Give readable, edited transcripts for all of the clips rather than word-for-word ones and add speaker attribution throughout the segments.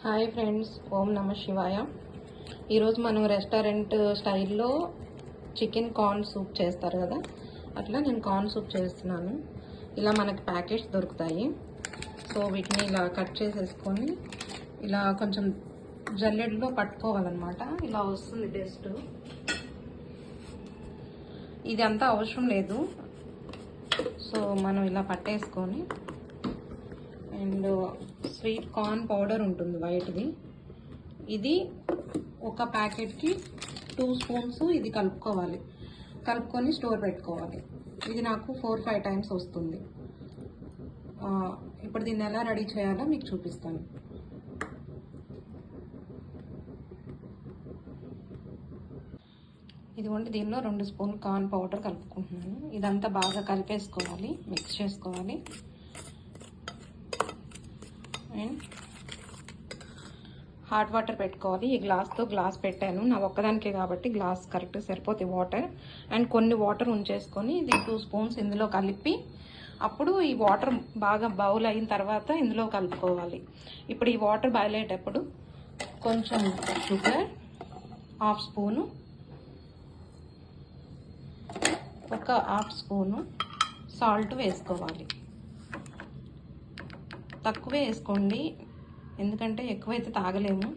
Speaker 1: Hi friends, ఓం నమ శివాయ. ఈరోజు మనం రెస్టారెంట్ స్టైల్లో చికెన్ కార్న్ సూప్ చేస్తారు కదా, అట్లా నేను కార్న్ సూప్ చేస్తున్నాను. ఇలా మనకి ప్యాకెట్స్ దొరుకుతాయి. సో వీటిని ఇలా కట్ చేసేసుకొని ఇలా కొంచెం జల్లెడలో పట్టుకోవాలన్నమాట. ఇలా వస్తుంది టేస్ట్. ఇది అంతా అవసరం లేదు. సో మనం ఇలా పట్టేసుకొని అండ్ స్వీట్ కార్న్ పౌడర్ ఉంటుంది వైట్ది, ఇది ఒక ప్యాకెట్కి 2 స్పూన్స్ ఇది కలుపుకొని స్టోర్ పెట్టుకోవాలి. ఇది నాకు 4-5 టైమ్స్ వస్తుంది. ఇప్పుడు దీన్ని ఎలా రెడీ చేయాలో మీకు చూపిస్తాను. ఇదిగోండి, దీనిలో 2 స్పూన్లు కార్న్ పౌడర్ కలుపుకుంటున్నాను. ఇదంతా బాగా కలిపేసుకోవాలి, మిక్స్ చేసుకోవాలి. అండ్ హాట్ వాటర్ పెట్టుకోవాలి. ఈ గ్లాస్తో గ్లాస్ పెట్టాను, నా ఒక్కదానికే కాబట్టి గ్లాస్ కరెక్ట్ సరిపోతాయి వాటర్. అండ్ కొన్ని వాటర్ ఉంచేసుకొని ఇది 2 స్పూన్స్ ఇందులో కలిపి అప్పుడు ఈ వాటర్ బాగా బౌల్ అయిన తర్వాత ఇందులో కలుపుకోవాలి. ఇప్పుడు ఈ వాటర్ బాయిల్ అయ్యేటప్పుడు కొంచెం షుగర్, 1/2 స్పూను, ఒక 1/2 స్పూను సాల్ట్ వేసుకోవాలి. తక్కువే వేసుకోండి, ఎందుకంటే ఎక్కువైతే తాగలేము.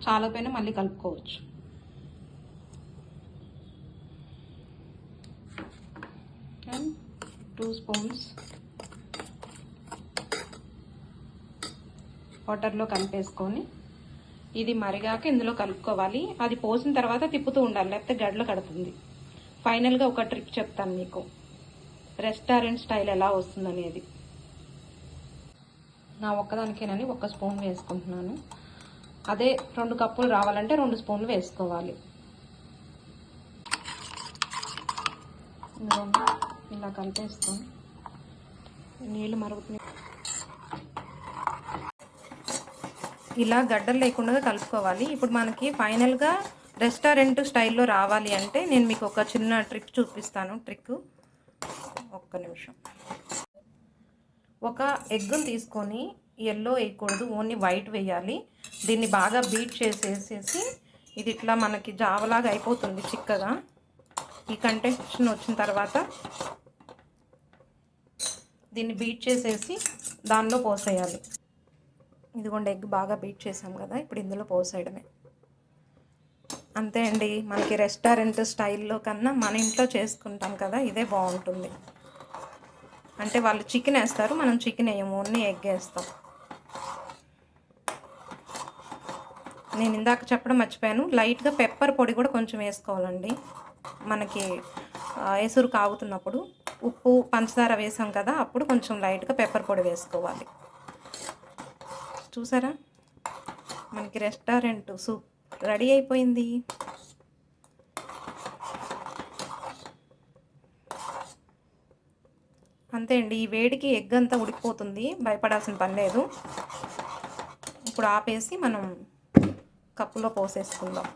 Speaker 1: చాలా పైన మళ్ళీ కలుపుకోవచ్చు. అండ్ 2 స్పూన్స్ వాటర్లో కలిపేసుకొని ఇది మరిగాక ఇందులో కలుపుకోవాలి. అది పోసిన తర్వాత తిప్పుతూ ఉండాలి, లేకపోతే గడ్డలు కడుతుంది. ఫైనల్గా ఒక ట్రిక్ చెప్తాను మీకు, రెస్టారెంట్ స్టైల్ ఎలా వస్తుందనేది. నా ఒక్కదానికేనని 1 స్పూన్ వేసుకుంటున్నాను. అదే 2 కప్పులు రావాలంటే 2 స్పూన్లు వేసుకోవాలి. ఇలా కలిపేసుకొని నీళ్ళు మరుగుతున్నాయి. ఇలా గడ్డలు లేకుండా కలుపుకోవాలి. ఇప్పుడు మనకి ఫైనల్గా రెస్టారెంట్ స్టైల్లో రావాలి అంటే నేను మీకు ఒక చిన్న ట్రిక్ చూపిస్తాను. ఒక్క నిమిషం. ఒక ఎగ్గును తీసుకొని ఎల్లో వేయకూడదు, ఓన్లీ వైట్ వేయాలి. దీన్ని బాగా బీట్ చేసేసేసి ఇది ఇట్లా మనకి జావలాగా అయిపోతుంది చిక్కగా. ఈ కంటెక్షన్ వచ్చిన తర్వాత దీన్ని బీట్ చేసేసి దానిలో పోసేయాలి. ఇదిగోండి, ఎగ్ బాగా బీట్ చేసాం కదా, ఇప్పుడు ఇందులో పోసేయడమే. అంతే అండి, మనకి రెస్టారెంట్ స్టైల్లో కన్నా మన ఇంట్లో చేసుకుంటాం కదా, ఇదే బాగుంటుంది. అంటే వాళ్ళు చికెన్ వేస్తారు, మనం చికెన్ వేయము, ఓన్లీ ఎగ్ వేస్తాం. నేను ఇందాక చెప్పడం మర్చిపోయాను, లైట్గా పెప్పర్ పొడి కూడా కొంచెం వేసుకోవాలండి. మనకి ఎసురు కాగుతున్నప్పుడు ఉప్పు పంచదార వేసాం కదా, అప్పుడు కొంచెం లైట్గా పెప్పర్ పొడి వేసుకోవాలి. చూసారా, మనకి రెస్టారెంట్ సూప్ రెడీ అయిపోయింది. అంతే అండి, ఈ వేడికి ఎగ్ అంతా ఉడికిపోతుంది, భయపడాల్సిన పని లేదు. ఇప్పుడు ఆపేసి మనం కప్పులో పోసేసుకుందాం.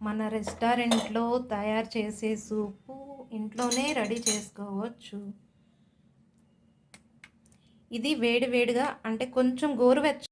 Speaker 1: మన రెస్టారెంట్లో తయారు చేసే సూపు ఇంట్లోనే రెడీ చేసుకోవచ్చు. ఇది వేడివేడిగా అంటే కొంచెం గోరువెచ్చ